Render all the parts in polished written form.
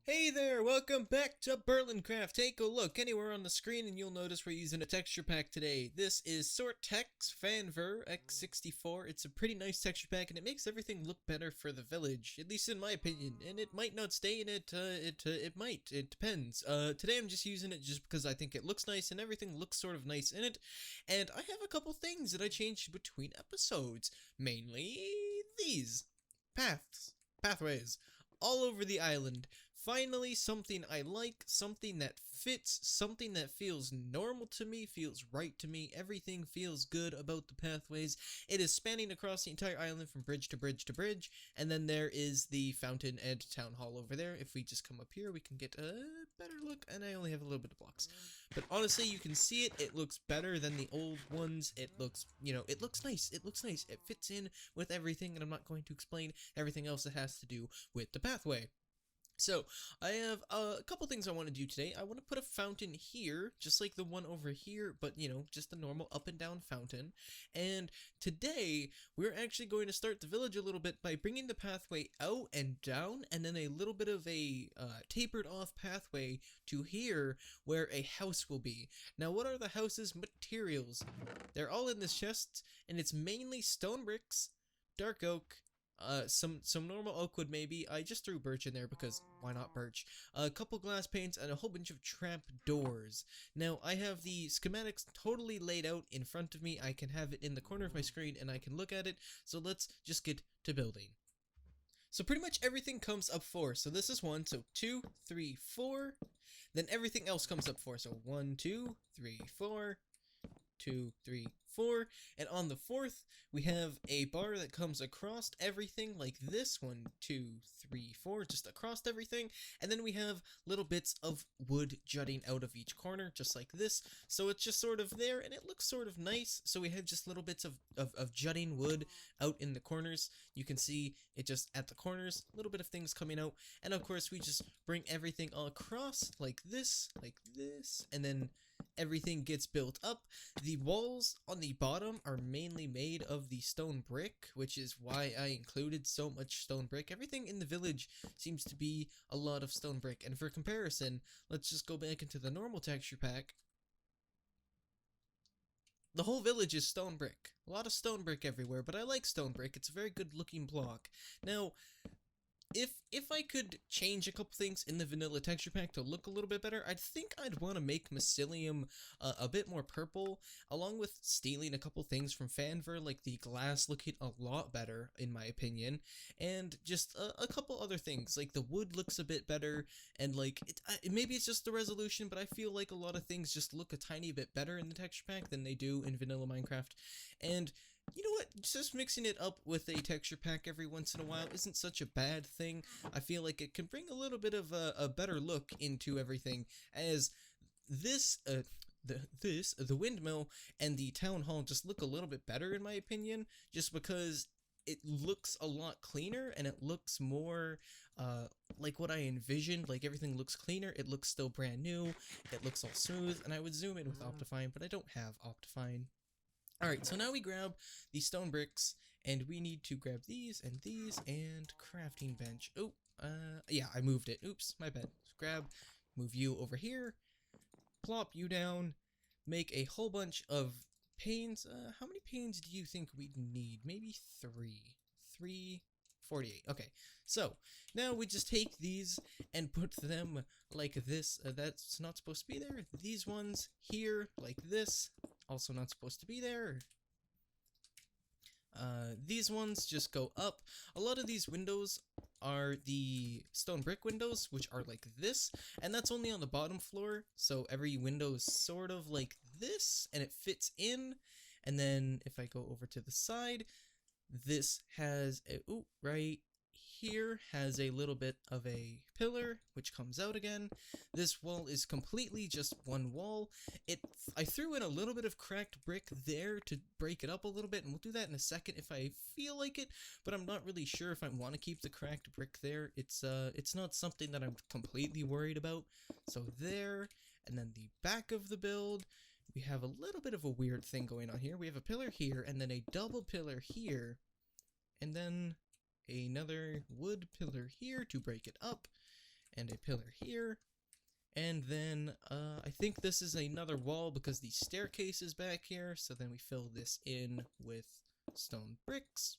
Hey there, welcome back to BerlinCraft. Take a look anywhere on the screen and you'll notice we're using a texture pack today. This is Sortex Fanver X64. It's a pretty nice texture pack and it makes everything look better for the village, at least in my opinion. And it might not stay in it, it might, it depends. Today I'm just using it just because I think it looks nice and everything looks sort of nice in it. And I have a couple things that I changed between episodes, mainly these pathways all over the island. Finally, something I like, something that fits, something that feels normal to me, feels right to me. Everything feels good about the pathways. It is spanning across the entire island from bridge to bridge to bridge, and then there is the fountain and town hall over there. If we just come up here, we can get a better look, and I only have a little bit of blocks. But honestly, you can see it. It looks better than the old ones. It looks, it looks nice. It looks nice. It fits in with everything, and I'm not going to explain everything else that has to do with the pathway. So, I have a couple things I want to do today. I want to put a fountain here, just like the one over here, but, just a normal up and down fountain. And today, we're actually going to start the village a little bit by bringing the pathway out and down, and then a little bit of a tapered off pathway to here, where a house will be. Now, what are the house's materials? They're all in this chest, and it's mainly stone bricks, dark oak, some normal oak wood maybe. I just threw birch in there because why not birch? A couple glass panes and a whole bunch of trap doors. Now I have the schematics totally laid out in front of me. I can have it in the corner of my screen and I can look at it. So let's just get to building. So pretty much everything comes up 4. So this is 1, so 2, 3, 4. Then everything else comes up 4. So 1, 2, 3, 4. 2, 3, 4, and on the 4th we have a bar that comes across everything like this. 1, 2, 3, 4, just across everything, and then we have little bits of wood jutting out of each corner just like this, so it's just sort of there and it looks sort of nice. So we have just little bits of jutting wood out in the corners. You can see it just at the corners, a little bit of things coming out, and of course we just bring everything all across like this, and then everything gets built up. The walls on the bottom are mainly made of the stone brick, which is why I included so much stone brick. Everything in the village seems to be a lot of stone brick, and for comparison, let's just go back into the normal texture pack. The whole village is stone brick. A lot of stone brick everywhere, but I like stone brick. It's a very good looking block. Now, if I could change a couple things in the vanilla texture pack to look a little bit better, I think I'd want to make mycelium a bit more purple, along with stealing a couple things from Fanver, like the glass looking a lot better, in my opinion, and just a couple other things, like the wood looks a bit better, and like, maybe it's just the resolution, but I feel like a lot of things just look a tiny bit better in the texture pack than they do in vanilla Minecraft, and you know what, just mixing it up with a texture pack every once in a while isn't such a bad thing. I feel like it can bring a little bit of a better look into everything, as this, the windmill and the town hall just look a little bit better in my opinion, just because it looks a lot cleaner and it looks more like what I envisioned. Like everything looks cleaner, it looks still brand new, it looks all smooth, and I would zoom in with Optifine, but I don't have Optifine. Alright, so now we grab the stone bricks, and we need to grab these, and crafting bench. Oh, yeah, I moved it. Oops, my bad. Move you over here, plop you down, make a whole bunch of panes. How many panes do you think we'd need? Maybe 3. 48. Okay, so now we just take these and put them like this. That's not supposed to be there. These ones here, like this, also not supposed to be there. These ones just go up. A lot of these windows are the stone brick windows, which are like this, and that's only on the bottom floor, so every window is sort of like this, and it fits in. And then if I go over to the side, this has a, right here has a little bit of a pillar which comes out again. This wall is completely just one wall. I threw in a little bit of cracked brick there to break it up a little bit, and we'll do that in a second if I feel like it, but I'm not really sure if I want to keep the cracked brick there. It's not something that I'm completely worried about. So there, and then the back of the build, we have a little bit of a weird thing going on here. We have a pillar here, and then a double pillar here, and then another wood pillar here to break it up, and a pillar here. And then I think this is another wall because the staircase is back here, so then we fill this in with stone bricks.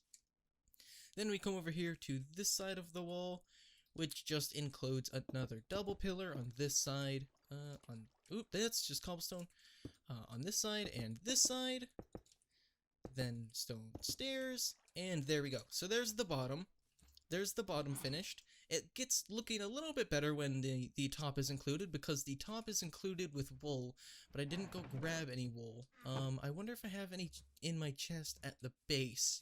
Then we come over here to this side of the wall, which just includes another double pillar on this side, that's just cobblestone, on this side and this side, then stone stairs, and there we go. So there's the bottom finished. It gets looking a little bit better when the top is included, because the top is included with wool, but I didn't go grab any wool. I wonder if I have any in my chest at the base.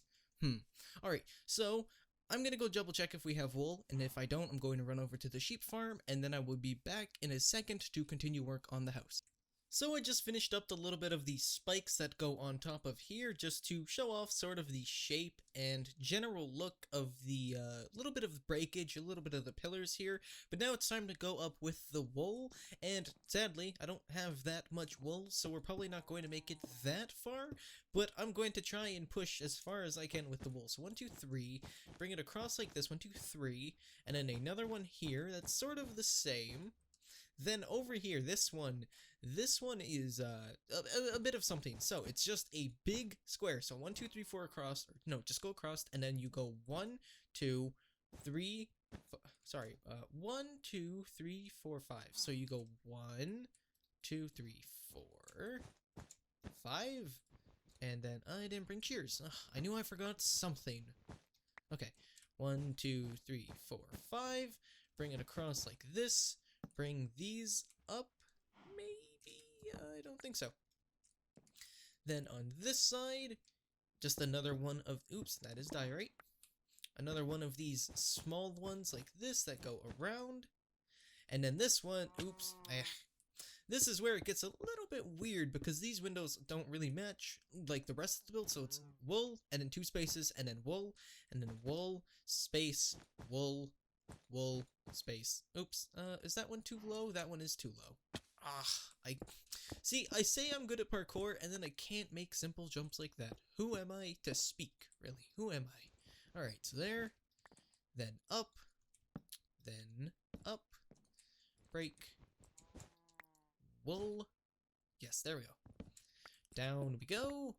Alright, so I'm gonna go double check if we have wool, and if I don't, I'm going to run over to the sheep farm, and then I will be back in a second to continue work on the house. So I just finished up the little bit of the spikes that go on top of here, just to show off sort of the shape and general look of the little bit of breakage, a little bit of the pillars here. But now it's time to go up with the wool, and sadly I don't have that much wool, so we're probably not going to make it that far, but I'm going to try and push as far as I can with the wool. So 1, 2, 3, bring it across like this, 1, 2, 3, and then another one here that's sort of the same. Then over here, this one is a bit of something. So it's just a big square. So 1, 2, 3, 4 across. Or, no, just go across, and then you go 1, 2, 3. 1, 2, 3, 4, 5. So you go 1, 2, 3, 4, 5, and then I didn't bring cheers. Ugh, I knew I forgot something. Okay, 1, 2, 3, 4, 5. Bring it across like this. Bring these up, maybe? I don't think so. Then on this side, just another one of, oops, that is diorite. Another one of these small ones like this that go around. And then this one, oops, this is where it gets a little bit weird because these windows don't really match like the rest of the build. So it's wool, and then 2 spaces, and then wool, and then wool, space, wool, wool, space. Oops, is that one too low? That one is too low. I say I'm good at parkour, and then I can't make simple jumps like that. Who am I to speak, really? Who am I? Alright, so there, then up, break, wool, yes, there we go. Down we go,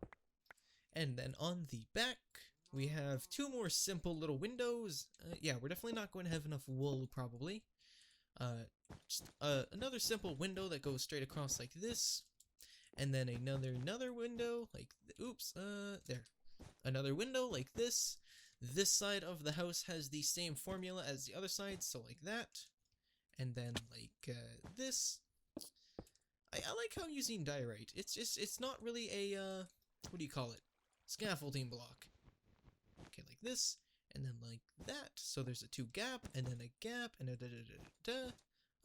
and then on the back, we have 2 more simple little windows. Yeah, we're definitely not going to have enough wool, probably. Just another simple window that goes straight across like this. And then another window, like, oops, there. Another window like this. This side of the house has the same formula as the other side, so like that. And then like this. I like how I'm using diorite. It's not really a, what do you call it? Scaffolding block. Okay, like this, and then like that. So there's a 2 gap, and then a gap, and a da-da-da-da-da.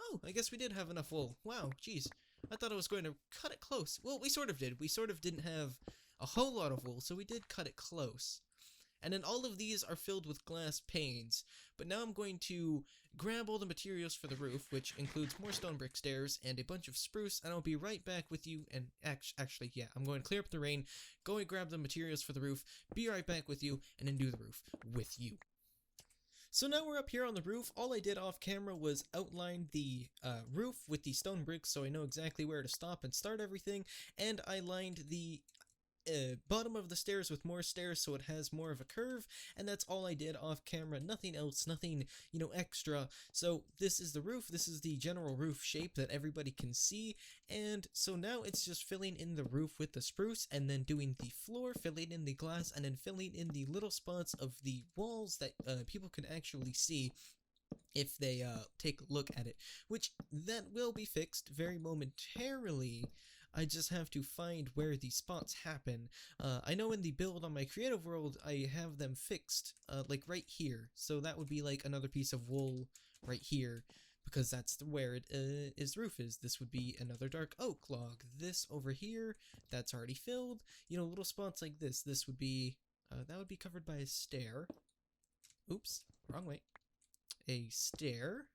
Oh, I guess we did have enough wool. Wow, jeez. I thought I was going to cut it close. Well, we sort of did. We sort of didn't have a whole lot of wool, so we did cut it close. And then all of these are filled with glass panes. But now I'm going to grab all the materials for the roof, which includes more stone brick stairs and a bunch of spruce, and I'll be right back with you. And actually, yeah, I'm going to clear up the rain, go and grab the materials for the roof, be right back with you, and then do the roof with you. So now we're up here on the roof. All I did off camera was outline the roof with the stone bricks so I know exactly where to stop and start everything, and I lined the bottom of the stairs with more stairs so it has more of a curve, and that's all I did off camera. Nothing else, nothing, extra. So this is the roof, this is the general roof shape that everybody can see, and so now it's just filling in the roof with the spruce, and then doing the floor, filling in the glass, and then filling in the little spots of the walls that people can actually see if they take a look at it, which that will be fixed very momentarily. I just have to find where these spots happen. I know in the build on my creative world, I have them fixed, like right here. So that would be like another piece of wool right here, because that's where the roof is. This would be another dark oak log. This over here, that's already filled. Little spots like this. This would be, that would be covered by a stair. Oops, wrong way. A stair,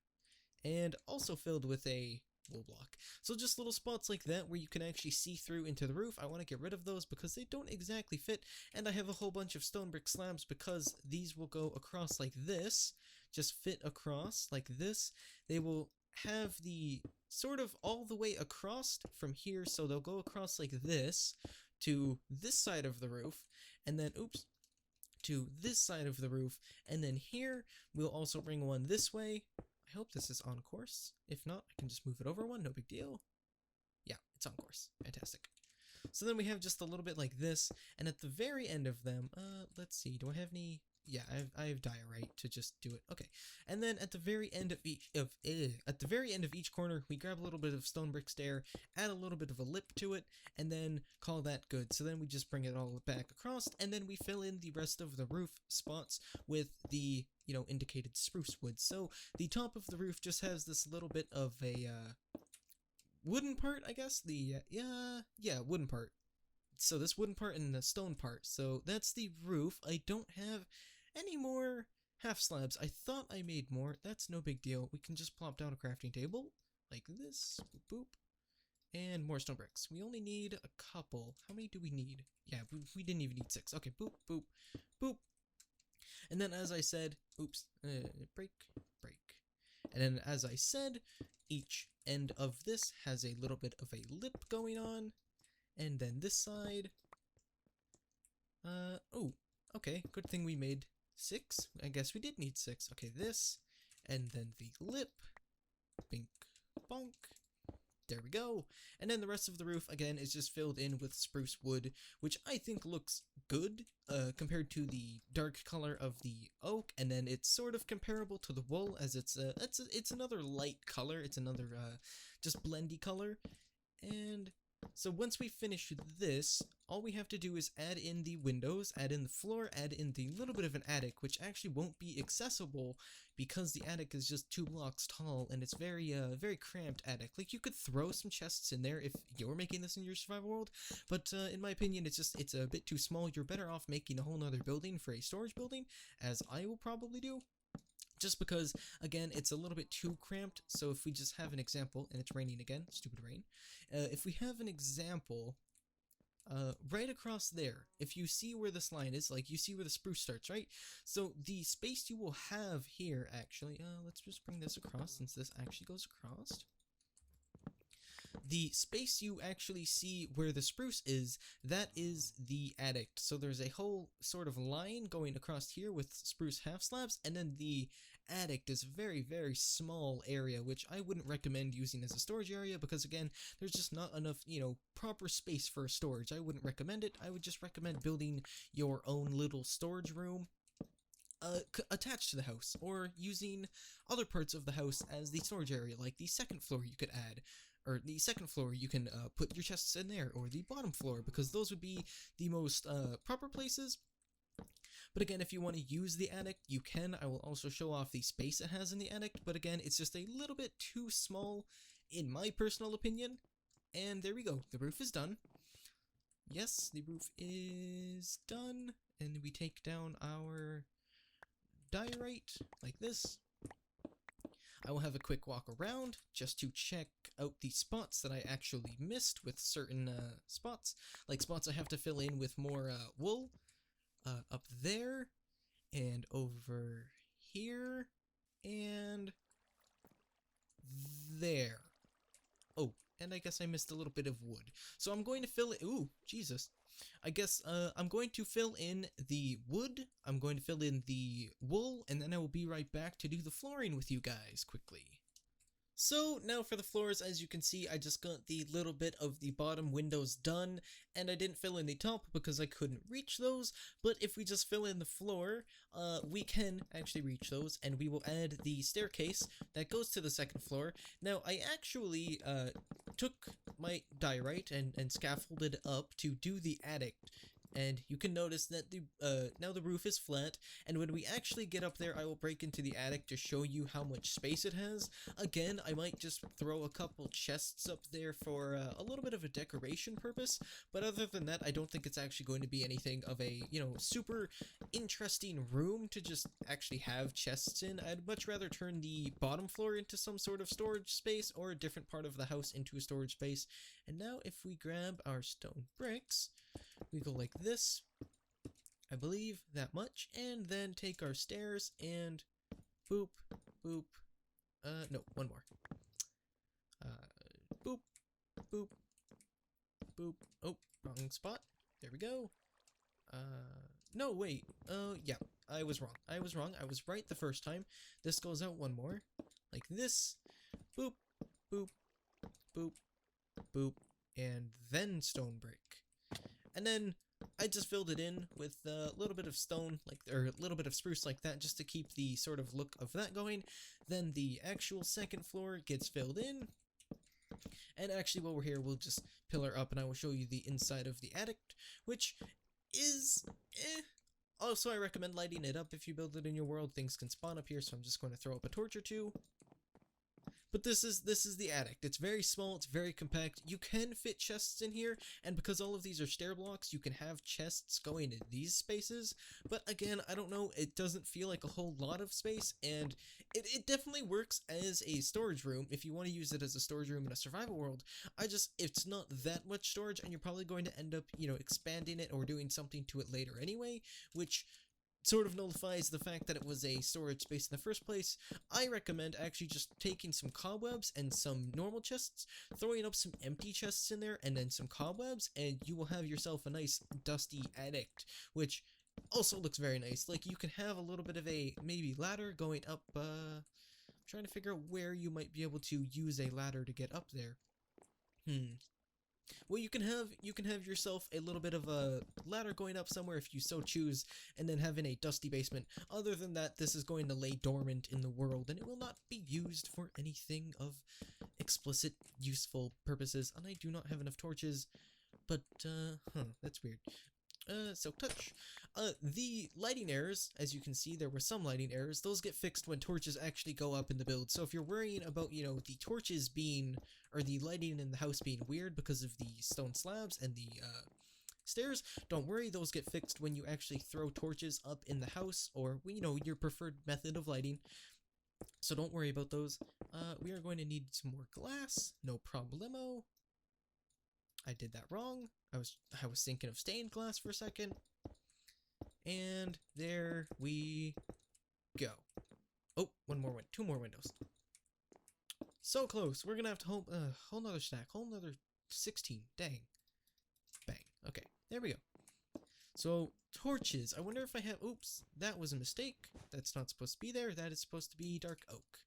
and also filled with a wool block. So just little spots like that where you can actually see through into the roof. I want to get rid of those because they don't exactly fit, and I have a whole bunch of stone brick slabs because these will go across like this just fit across like this. They will have the sort of all the way across from here, so they'll go across like this to this side of the roof, and then to this side of the roof, and then here we'll also bring one this way. I hope this is on course. If not, I can just move it over one, no big deal. Yeah, it's on course. Fantastic. So then we have just a little bit like this, and at the very end of them, let's see, do I have any? Yeah, I have diorite to just do it. Okay, and then at the very end of each corner, we grab a little bit of stone brick stair, add a little bit of a lip to it, and then call that good. So then we just bring it all back across, and then we fill in the rest of the roof spots with the indicated spruce wood. So the top of the roof just has this little bit of a wooden part, I guess. The wooden part. So this wooden part and the stone part. So that's the roof. I don't have any more half slabs. I thought I made more. That's no big deal. We can just plop down a crafting table like this. Boop, boop. And more stone bricks. We only need a couple. How many do we need? Yeah, we didn't even need 6. Okay, boop, boop, boop. And then as I said, break. And then as I said, each end of this has a little bit of a lip going on. And then this side, okay, good thing we made 6. I guess we did need 6. Okay, this, and then the lip, bink, bonk, there we go. And then the rest of the roof, again, is just filled in with spruce wood, which I think looks good, compared to the dark color of the oak, and then it's sort of comparable to the wool, as it's another light color, it's another, just blendy color, and so once we finish this, all we have to do is add in the windows, add in the floor, add in the little bit of an attic, which actually won't be accessible because the attic is just 2 blocks tall and it's very cramped attic. Like, you could throw some chests in there if you're making this in your survival world, but in my opinion, it's a bit too small. You're better off making a whole nother building for a storage building, as I will probably do. Just because, again, it's a little bit too cramped. So if we just have an example, and it's raining again, stupid rain. If we have an example, right across there, if you see where this line is, like you see where the spruce starts, right? So the space you will have here, actually, let's just bring this across since this actually goes across. The space you actually see where the spruce is, that is the attic. So there's a whole sort of line going across here with spruce half slabs, and then the attic is a very, very small area, which I wouldn't recommend using as a storage area because, again, there's just not enough, proper space for storage. I wouldn't recommend it. I would just recommend building your own little storage room attached to the house, or using other parts of the house as the storage area, like the second floor you could add. Or the second floor, you can put your chests in there, or the bottom floor, because those would be the most proper places. But again, if you want to use the attic, you can. I will also show off the space it has in the attic, but again, it's just a little bit too small, in my personal opinion. And there we go, the roof is done. Yes, the roof is done, and we take down our diorite, like this. I will have a quick walk around just to check out the spots that I actually missed with certain spots. Like spots I have to fill in with more wool. Up there, and over here, and there. Oh, and I guess I missed a little bit of wood. So I'm going to fill it. Ooh, Jesus. I guess I'm going to fill in the wood, I'm going to fill in the wool, and then I will be right back to do the flooring with you guys quickly. So now for the floors, as you can see, I just got the little bit of the bottom windows done, and I didn't fill in the top because I couldn't reach those, but if we just fill in the floor, we can actually reach those, and we will add the staircase that goes to the second floor. Now, I actually took my diorite and scaffolded up to do the attic, and you can notice that now the roof is flat, and when we actually get up there, I will break into the attic to show you how much space it has. Again, I might just throw a couple chests up there for a little bit of a decoration purpose, but other than that, I don't think it's actually going to be anything of a, super interesting room to just actually have chests in. I'd much rather turn the bottom floor into some sort of storage space, or a different part of the house into a storage space. And now if we grab our stone bricks, we go like this, I believe, that much, and then take our stairs and boop, boop. No, one more. Boop, boop, boop. Oh, wrong spot. There we go. No, wait. Yeah, I was wrong. I was right the first time. This goes out one more. Like this. Boop, boop, boop, boop. And then stone brick. And then I just filled it in with a little bit of stone, or a little bit of spruce like that, just to keep the sort of look of that going. Then the actual second floor gets filled in. And actually, while we're here, we'll just pillar up and I will show you the inside of the attic, which is Also, I recommend lighting it up if you build it in your world. Things can spawn up here, so I'm just going to throw up a torch or two. But this is the attic. It's very small, it's very compact. You can fit chests in here, and because all of these are stair blocks, you can have chests going in these spaces. But again, I don't know, it doesn't feel like a whole lot of space, and it definitely works as a storage room if you want to use it as a storage room in a survival world. It's not that much storage, and you're probably going to end up, expanding it or doing something to it later anyway, which sort of nullifies the fact that it was a storage space in the first place. I recommend actually just taking some cobwebs and some normal chests, throwing up some empty chests in there, and then some cobwebs, and you will have yourself a nice dusty attic, which also looks very nice. Like, you can have a little bit of a, maybe, ladder going up. I'm trying to figure out where you might be able to use a ladder to get up there. Well, you can have yourself a little bit of a ladder going up somewhere if you so choose, and then having a dusty basement. Other than that, this is going to lay dormant in the world, and it will not be used for anything of explicit useful purposes. And I do not have enough torches, but that's weird. Silk touch. The lighting errors, as you can see, there were some lighting errors. Those get fixed when torches actually go up in the build. So if you're worrying about, the torches being, or the lighting in the house being weird because of the stone slabs and the, stairs, don't worry, those get fixed when you actually throw torches up in the house, or, your preferred method of lighting. So don't worry about those. We are going to need some more glass. No problemo. I did that wrong. I was thinking of stained glass for a second. And there we go. Oh, two more windows. So close. We're gonna have to whole nother stack, whole nother 16. Dang. Bang. Okay, there we go. So, torches. I wonder if I have, oops, that was a mistake. That's not supposed to be there. That is supposed to be dark oak.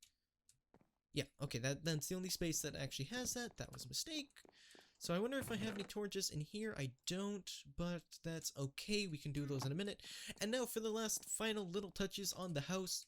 Yeah, okay, that's the only space that actually has that. That was a mistake. So I wonder if I have any torches in here. I don't, but that's okay. We can do those in a minute. And now for the last final little touches on the house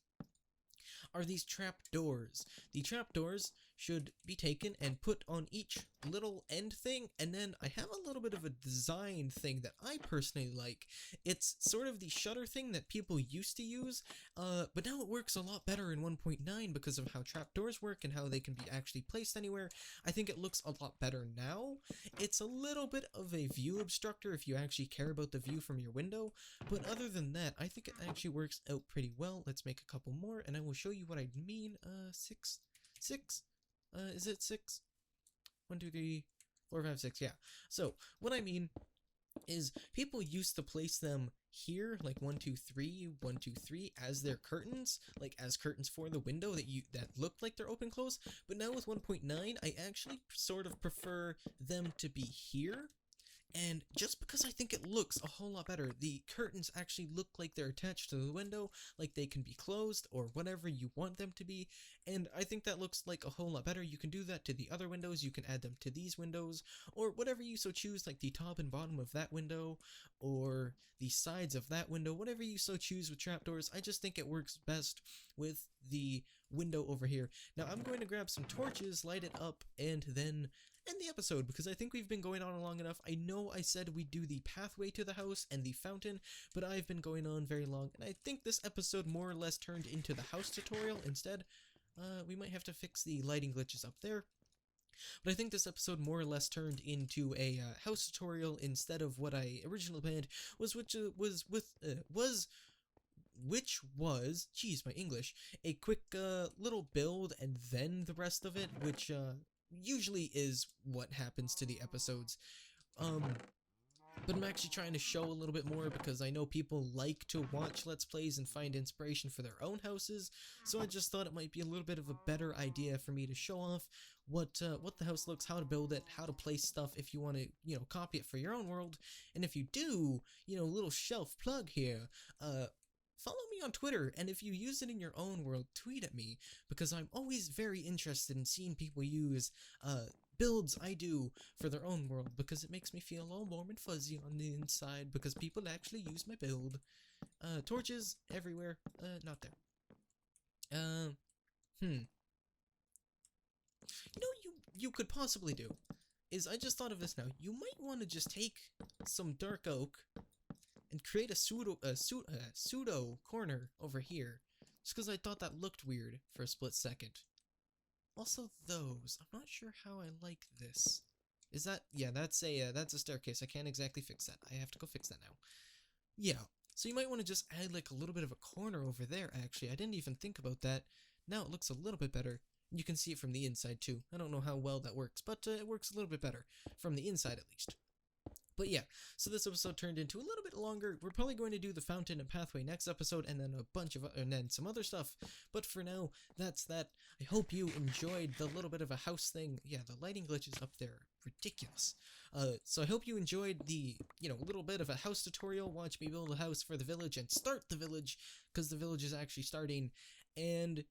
are these trap doors. The trap doors should be taken and put on each little end thing, and then I have a little bit of a design thing that I personally like. It's sort of the shutter thing that people used to use, but now it works a lot better in 1.9 because of how trapdoors work and how they can be actually placed anywhere. I think it looks a lot better now. It's a little bit of a view obstructor if you actually care about the view from your window, but other than that, I think it actually works out pretty well. Let's make a couple more, and I will show you what I mean. Six? Is it 6? 1, 2, 3, 4, 5, 6, yeah. So, what I mean is people used to place them here, like 1, 2, 3, 1, 2, 3, as their curtains, like as curtains for the window that look like they're open close. But now with 1.9, I actually sort of prefer them to be here. And just because I think it looks a whole lot better, the curtains actually look like they're attached to the window, like they can be closed or whatever you want them to be, and I think that looks like a whole lot better. You can do that to the other windows, you can add them to these windows, or whatever you so choose, like the top and bottom of that window, or the sides of that window, whatever you so choose with trapdoors. I just think it works best with the window over here. Now I'm going to grab some torches, light it up, and then end the episode, because I think we've been going on long enough. I know I said we'd do the pathway to the house and the fountain, but I've been going on very long, and I think this episode more or less turned into the house tutorial instead. We might have to fix the lighting glitches up there. But I think this episode more or less turned into a house tutorial instead of what I originally planned, which was, geez, my English, a quick little build and then the rest of it, which usually is what happens to the episodes. but I'm actually trying to show a little bit more because I know people like to watch Let's Plays and find inspiration for their own houses, so I just thought it might be a little bit of a better idea for me to show off what the house looks, how to build it, how to place stuff if you want to, copy it for your own world. And if you do, little shelf plug here, follow me on Twitter, and if you use it in your own world, tweet at me, because I'm always very interested in seeing people use builds I do for their own world, because it makes me feel all warm and fuzzy on the inside, because people actually use my build. Torches everywhere, not there. You could possibly do is, I just thought of this now, you might want to just take some dark oak and create a pseudo corner over here, just because I thought that looked weird for a split second. Also, those, I'm not sure how I like this. Is that, yeah, that's a staircase. I can't exactly fix that. I have to go fix that now. Yeah, so you might want to just add like a little bit of a corner over there, actually. I didn't even think about that. Now it looks a little bit better. You can see it from the inside too. I don't know how well that works, but it works a little bit better. From the inside at least. But yeah, so this episode turned into a little bit longer. We're probably going to do the fountain and pathway next episode, and then and then some other stuff. But for now, that's that. I hope you enjoyed the little bit of a house thing. Yeah, the lighting glitches up there, ridiculous. So I hope you enjoyed the, little bit of a house tutorial. Watch me build a house for the village and start the village, because the village is actually starting. And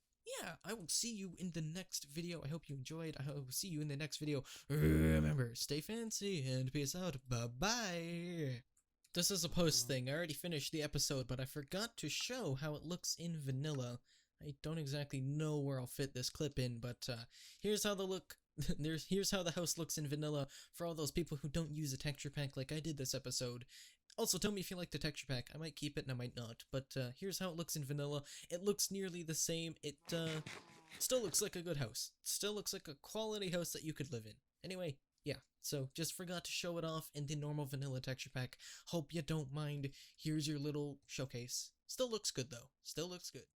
yeah, I will see you in the next video. I hope you enjoyed. I will see you in the next video. Remember, stay fancy and peace out. Bye-bye. This is a post thing. I already finished the episode, but I forgot to show how it looks in vanilla. I don't exactly know where I'll fit this clip in, but here's how the look. Here's how the house looks in vanilla for all those people who don't use a texture pack like I did this episode. Also, tell me if you like the texture pack. I might keep it and I might not, but here's how it looks in vanilla. It looks nearly the same. It still looks like a good house. It still looks like a quality house that you could live in. Anyway, yeah, so just forgot to show it off in the normal vanilla texture pack. Hope you don't mind. Here's your little showcase. Still looks good though. Still looks good.